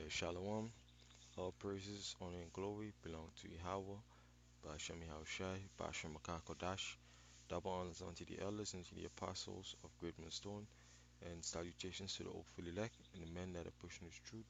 Shalom, all praises, honor, and glory belong to Yahweh, Ba'ashem Yahushai, Ba'ashem Kodash, double honors unto the elders and to the apostles of Great Millstone, and salutations to the hopeful elect and the men that are pushing His truth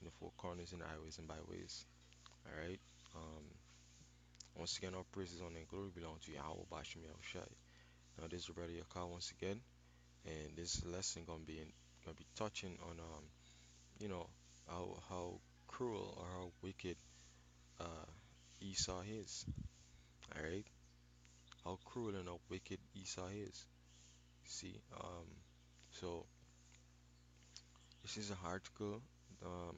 in the four corners and highways and byways. Alright, um, once again, all praises, honor, and glory belong to Yahweh, Ba'ashem Yahushai. Now, this is Brother Yakar once again, and this lesson gonna be touching on, you know, how cruel or how wicked uh, Esau is. All right, how cruel and how wicked Esau is. See, so this is an article, um,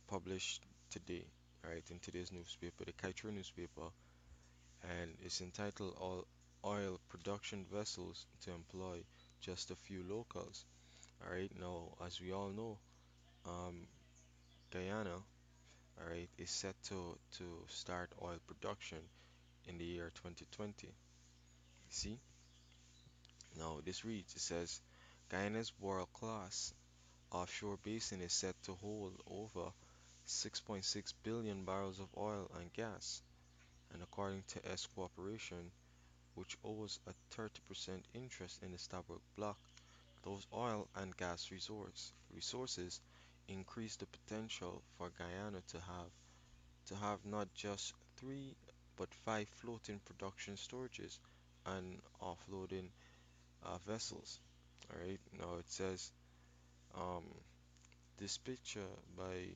published today, right, in today's newspaper, the Kaitra newspaper, and it's entitled "All Oil Production Vessels to Employ Just a Few Locals." All right, now as we all know, um, Guyana, all right, is set to start oil production in the year 2020. You see? Now, this reads, it says, Guyana's world-class offshore basin is set to hold over 6.6 billion barrels of oil and gas, and according to S Corporation, which owns a 30% interest in the Stabroek Block, those oil and gas resources increase the potential for Guyana to have not just three but five floating production storages and offloading vessels. All right. Now it says um, this picture by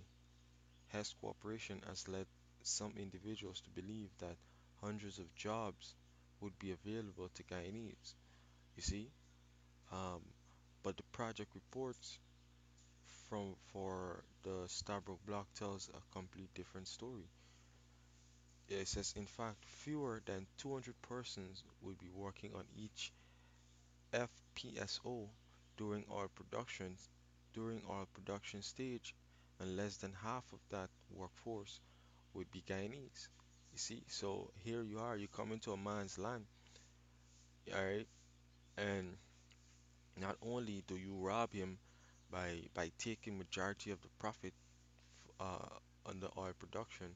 Hess Corporation has led some individuals to believe that hundreds of jobs would be available to Guyanese. You see, um, but the project reports from for the Starbrook block tells a complete different story. It says, in fact, fewer than 200 persons will be working on each FPSO during our production stage, and less than half of that workforce would be Guyanese. You see, so here you are, you come into a man's land, all right, and not only do you rob him by taking majority of the profit on the oil production,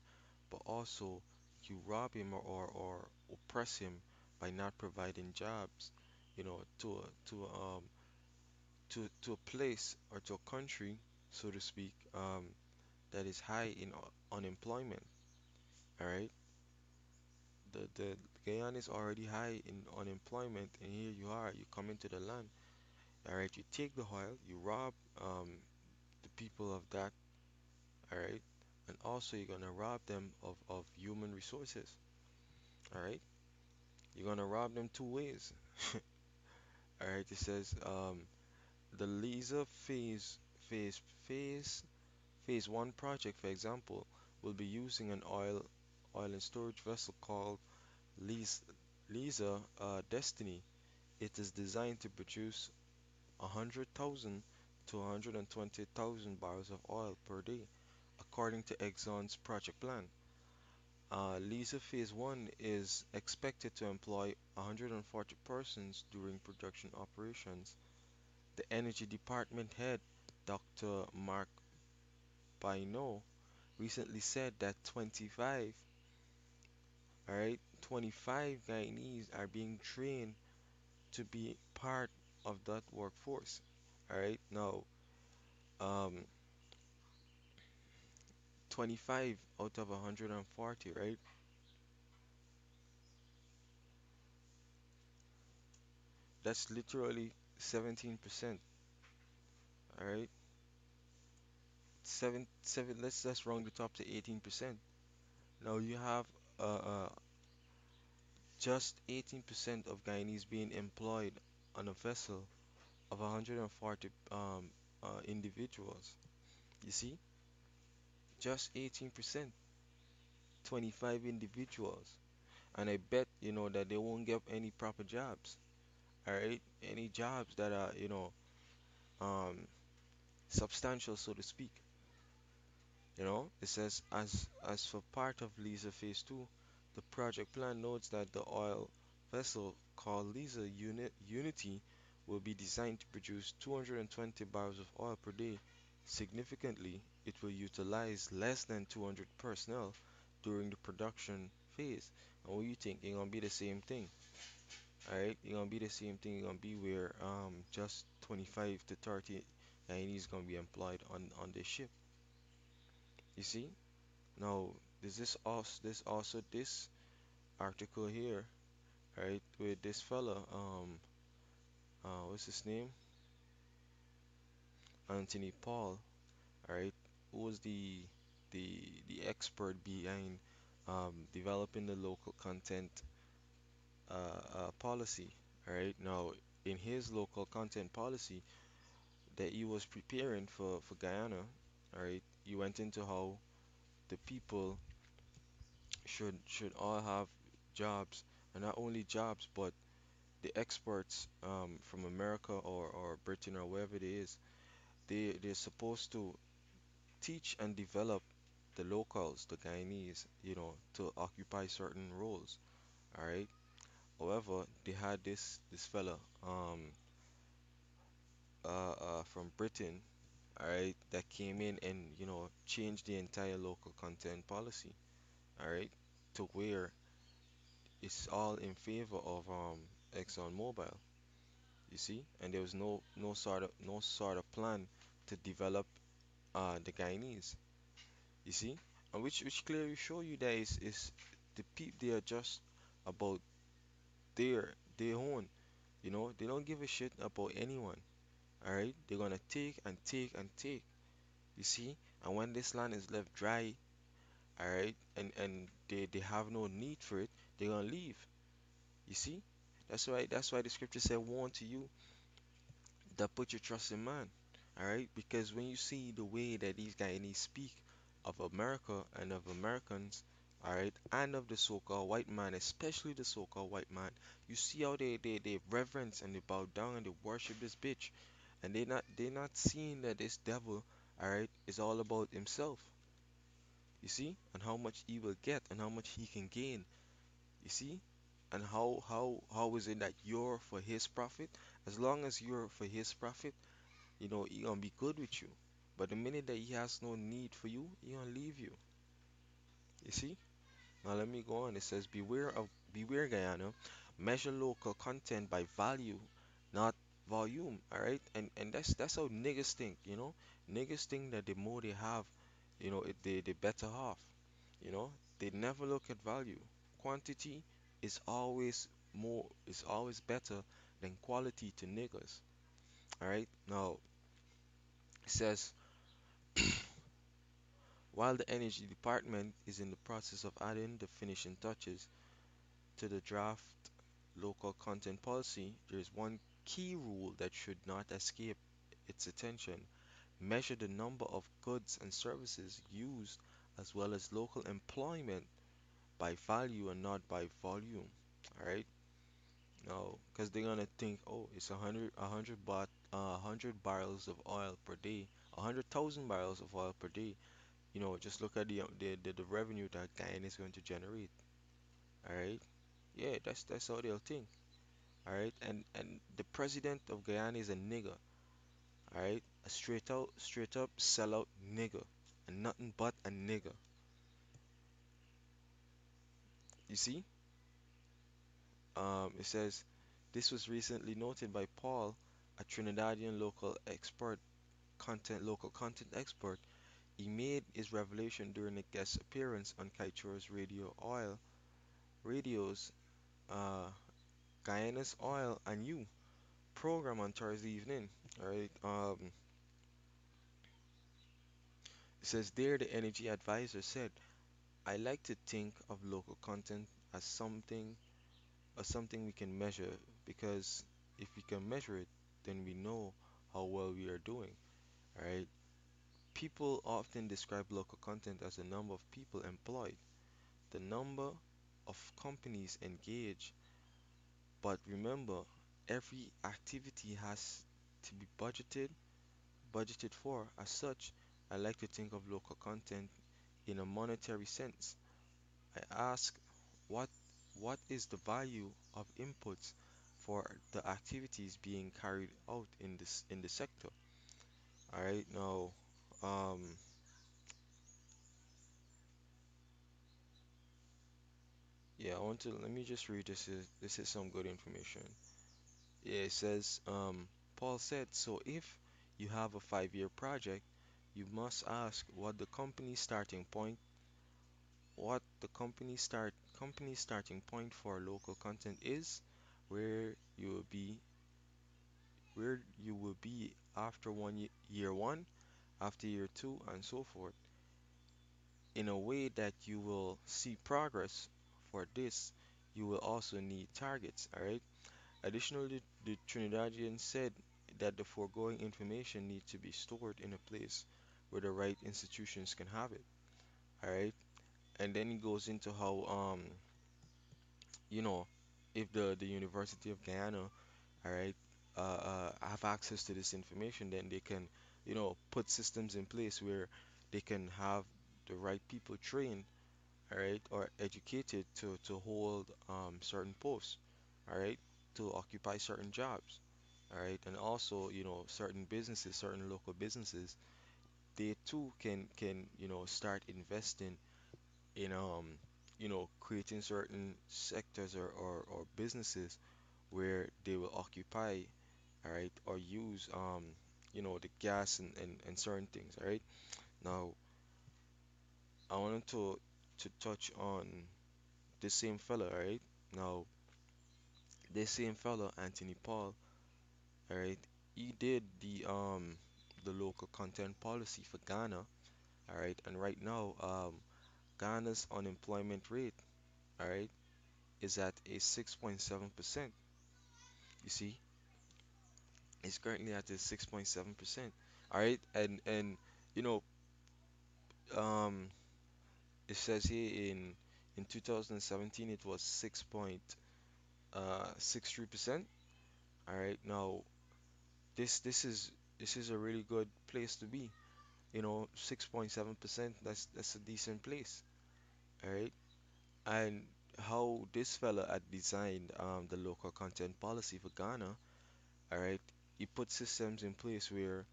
but also you rob him or oppress him by not providing jobs, to a place or to a country, so to speak, that is high in unemployment. All right, the Guyana is already high in unemployment, and here you are, you come into the land. All right, you take the oil, you rob the people of that. All right, and also you're gonna rob them of human resources. All right, you're gonna rob them two ways. All right, it says the Lisa phase phase phase one project, for example, will be using an oil and storage vessel called Lisa, Lisa Destiny. It is designed to produce 100,000 to 120,000 barrels of oil per day, according to Exxon's project plan. Lisa Phase 1 is expected to employ 140 persons during production operations. The Energy Department head, Dr. Mark Baino, recently said that 25 Guyanese are being trained to be part of that workforce. All right, now, um, 25 out of 140, right? That's literally 17%. All right, seven. Let's round it up to 18%. Now you have just 18% of Guyanese being employed on a vessel of 140 individuals. You see, just 18%, 25 individuals, and I bet that they won't get any proper jobs. All right, any jobs that are um, substantial, so to speak. It says as for part of Lisa Phase 2, the project plan notes that the oil vessel called Lisa Unity will be designed to produce 220 barrels of oil per day, Significantly, it will utilize less than 200 personnel during the production phase. And what you think? It's gonna be the same thing, alright? It's gonna be the same thing. It's gonna be where just 25 to 30 Guyanese gonna be employed on this ship. You see? Now, this article here, right, with this fella, what's his name? Anthony Paul, right, who was the expert behind developing the local content policy. Right now, in his local content policy that he was preparing for Guyana, all right, he went into how the people should all have jobs, and not only jobs, but the experts from America or Britain or wherever it is, they're supposed to teach and develop the locals, the Guyanese, to occupy certain roles. All right. However, they had this fella from Britain, all right, that came in and changed the entire local content policy, all right, to where it's all in favor of ExxonMobil. You see, and there was no sort of plan to develop the Guyanese. You see, and which clearly show you that is the people they are just about their own. They don't give a shit about anyone. All right, they're gonna take and take and take. You see, and when this land is left dry, all right, and they have no need for it, they're gonna leave. You see, that's why the scripture said, "Woe unto you that put your trust in man." All right, because when you see the way that these Guyanese speak of America and of Americans, all right, and of the so-called white man, especially the so-called white man, you see how they reverence and they bow down and they worship this bitch, and they're not seeing that this devil, all right, is all about himself. You see, and how much he will get and how much he can gain. You see, and how is it that you're for his profit? As long as you're for his profit, he gonna be good with you. But the minute that he has no need for you, he gonna leave you. You see? Now let me go on. It says, beware Guyana, measure local content by value, not volume. All right, and that's how niggas think. Niggas think that the more they have, they better off. They never look at value. Quantity is always better than quality to niggas. All right. Now it says, while the energy department is in the process of adding the finishing touches to the draft local content policy, there is one key rule that should not escape its attention. Measure the number of goods and services used as well as local employment by value and not by volume. All right? No, because they're gonna think, oh, it's a hundred barrels of oil per day, 100,000 barrels of oil per day. Just look at the revenue that Guyana is going to generate. All right? Yeah, that's how they'll think. All right? And the president of Guyana is a nigger. All right? A straight up sellout nigger, and nothing but a nigger. You see? It says this was recently noted by Paul, a Trinidadian local content expert. He made his revelation during a guest appearance on Kaito's radio's uh, Guyana's Oil and You program on Thursday evening. Alright, it says there the energy advisor said, I like to think of local content as something we can measure because if we can measure it, then we know how well we are doing. Alright, people often describe local content as the number of people employed, the number of companies engaged, but remember, every activity has to be budgeted for. As such, I like to think of local content in a monetary sense. I ask, what what is the value of inputs for the activities being carried out in the sector? All right, now, Um, yeah, I want to let me just read this is some good information. Yeah, it says, Paul said, so if you have a 5-year project, you must ask what the company starting point for local content is, where you will be where you will be after year one, after year two, and so forth, in a way that you will see progress. For this, you will also need targets, all right? Additionally, the Trinidadian said that the foregoing information needs to be stored in a place where the right institutions can have it, all right? And then he goes into how, you know, if the University of Guyana, all right, have access to this information, then they can, put systems in place where they can have the right people trained, all right, or educated to hold certain posts, all right, to occupy certain jobs, all right, and also, certain businesses, certain local businesses, they too can start investing in creating certain sectors or businesses where they will occupy, all right, or use the gas and certain things, all right. Now, I wanted to touch on this same fella, all right. Now, this same fella, Anthony Paul, all right, he did the local content policy for Ghana, all right, and right now, Ghana's unemployment rate, all right, is at a 6.7%. You see, it's currently at a 6.7%. All right, and you know, um, it says here in 2017 it was 6.63%. All right, now this is a really good place to be. 6.7%. That's a decent place. All right, and how this fella had designed the local content policy for Ghana. All right, he put systems in place where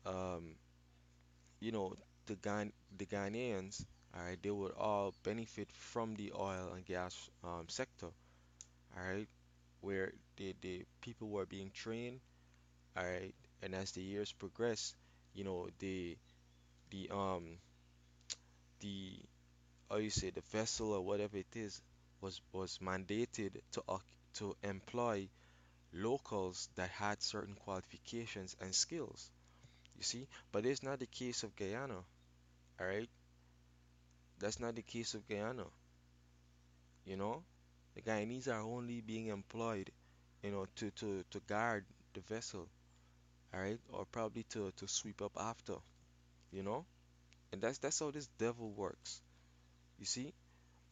um, you know, the Ghanaians, all right, they would all benefit from the oil and gas sector, all right, where the people were being trained, all right, and as the years progress, the the how you say the vessel or whatever it is was mandated to employ locals that had certain qualifications and skills. You see, but it's not the case of Guyana, all right? That's not the case of Guyana. You know, the Guyanese are only being employed, to guard the vessel, all right, or probably to sweep up after, you know, and that's how this devil works. You see,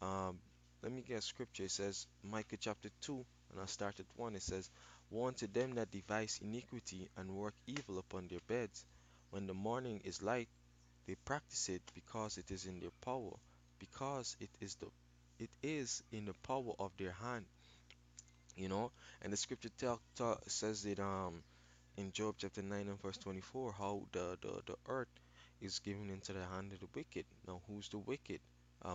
um, let me get scripture. It says Micah chapter 2, and I'll start at 1. It says, "Woe unto them that devise iniquity and work evil upon their beds. When the morning is light, they practice it because it is in their power, because it is in the power of their hand." you know and the scripture says it in Job chapter 9 and verse 24, how the earth is given into the hand of the wicked. Now who's the wicked?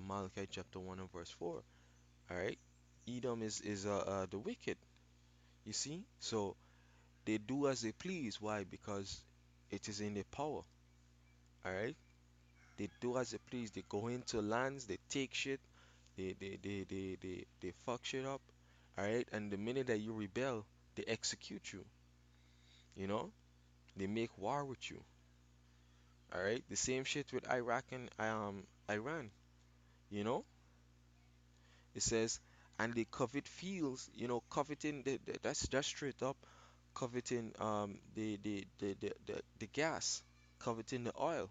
Malachi chapter 1 and verse 4. All right, Edom is the wicked. You see, so they do as they please. Why? Because it is in their power. All right, they do as they please. They go into lands, they take shit, they fuck shit up. All right, and the minute that you rebel, they execute you. You know, they make war with you. All right, the same shit with Iraq and Iran. You know, it says, and they covet fields. Coveting that's straight up coveting the gas, coveting the oil.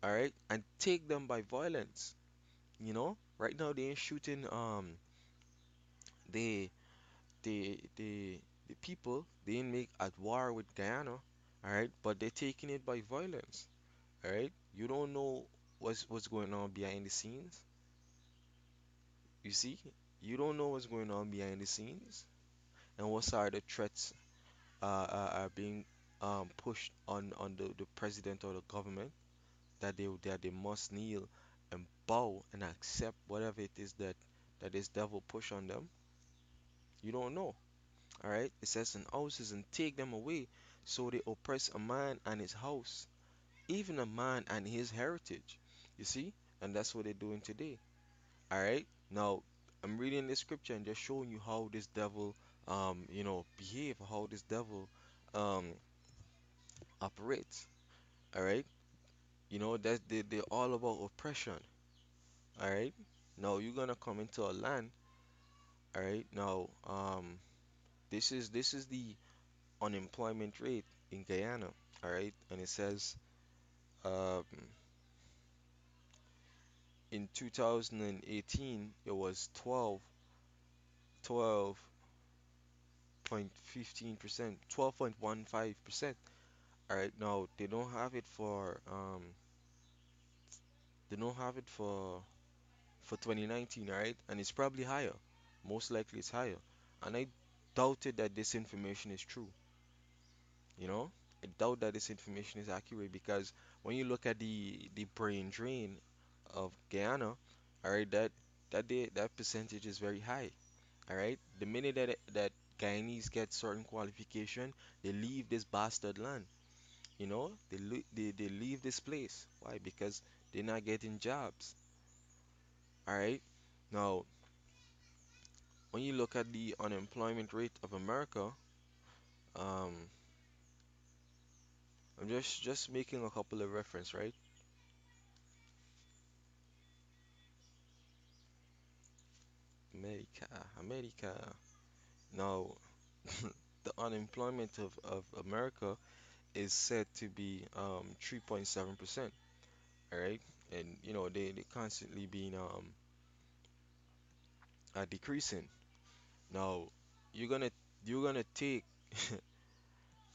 All right, and take them by violence. Right now they ain't shooting the the people. They ain't make at war with Guyana. All right, but they're taking it by violence. All right, you don't know what's going on behind the scenes. You see, you don't know what's going on behind the scenes and what are the threats are being. pushed on the president or the government that they must kneel and bow and accept whatever it is that this devil push on them? You don't know. All right. It says in houses and take them away. So they oppress a man and his house, even a man and his heritage. You see? And that's what they're doing today. All right. Now, I'm reading this scripture and just showing you how this devil, behave, how this devil, um, operates. All right. That they're all about oppression. All right. Now you're gonna come into a land. All right. Now, this is the unemployment rate in Guyana. All right. And it says, um, in 2018 it was 12.15%, 12.15%. All right. Now they don't have it for 2019. All right. And it's probably higher. Most likely it's higher. And I doubted that this information is true. You know, I doubt that this information is accurate because when you look at the brain drain of Guyana, all right, that percentage is very high. All right, the minute that Guyanese get certain qualification, they leave this bastard land. They leave this place. Why? Because they're not getting jobs. All right. Now, when you look at the unemployment rate of America, um, I'm just making a couple of reference, right? America, America. Now, the unemployment of America is said to be 3.7%. All right, and they constantly being decreasing. Now, you're gonna you're gonna take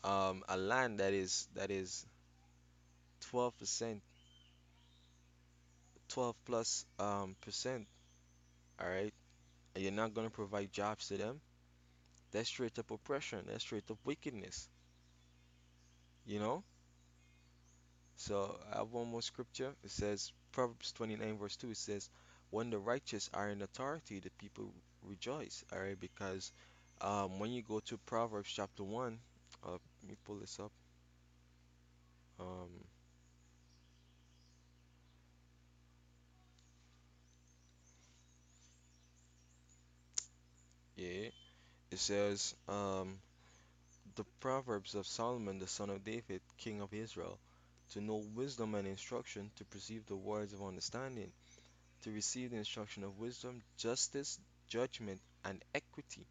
a land that is 12%, 12 plus percent. All right, and you're not gonna provide jobs to them. That's straight up oppression. That's straight up wickedness. You know. So I have one more scripture. It says Proverbs 29 verse 2. It says, "When the righteous are in authority, the people rejoice." All right, because when you go to Proverbs chapter 1, let me pull this up. Um, yeah, it says the Proverbs of Solomon, the son of David, king of Israel, to know wisdom and instruction, to perceive the words of understanding, to receive the instruction of wisdom, justice, judgment, and equity.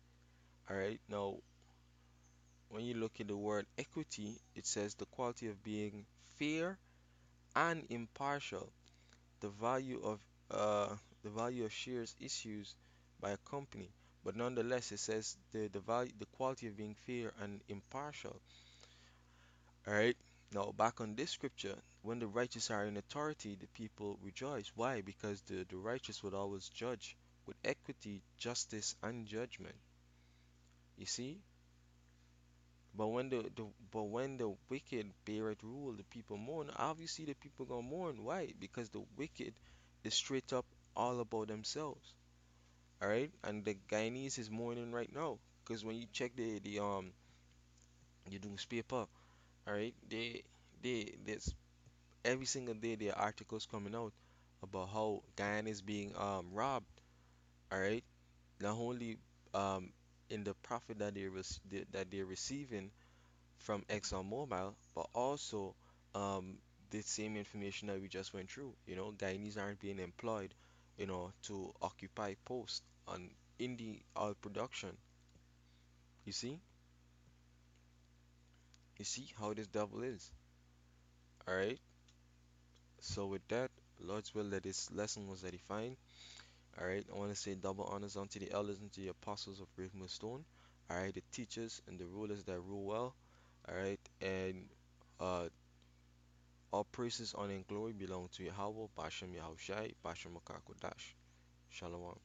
All right, now when you look at the word equity, it says the quality of being fair and impartial, the value of uh, the value of shares issues by a company. But nonetheless, it says the value, the quality of being fair and impartial. All right. Now back on this scripture, when the righteous are in authority, the people rejoice. Why? Because the righteous would always judge with equity, justice, and judgment. You see? But when the wicked beareth rule, the people mourn. Obviously, the people gonna mourn. Why? Because the wicked is straight up all about themselves. All right, and the Guyanese is mourning right now. Because when you check the newspaper, all right, there's every single day there are articles coming out about how Guyana is being robbed. All right, not only um in the profit that they're receiving from ExxonMobil, but also the same information that we just went through. Guyanese aren't being employed, to occupy posts on in the oil production. You see, you see how this devil is. All right. So with that, Lord's will that this lesson was edifying. All right. I want to say double honors unto the elders and to the apostles of Great Millstone. All right, the teachers and the rulers that rule well. All right, and uh, all praises, honor, and glory belong to Yahweh, Bashem Yahushai, Bashem Makakodash. Shalom.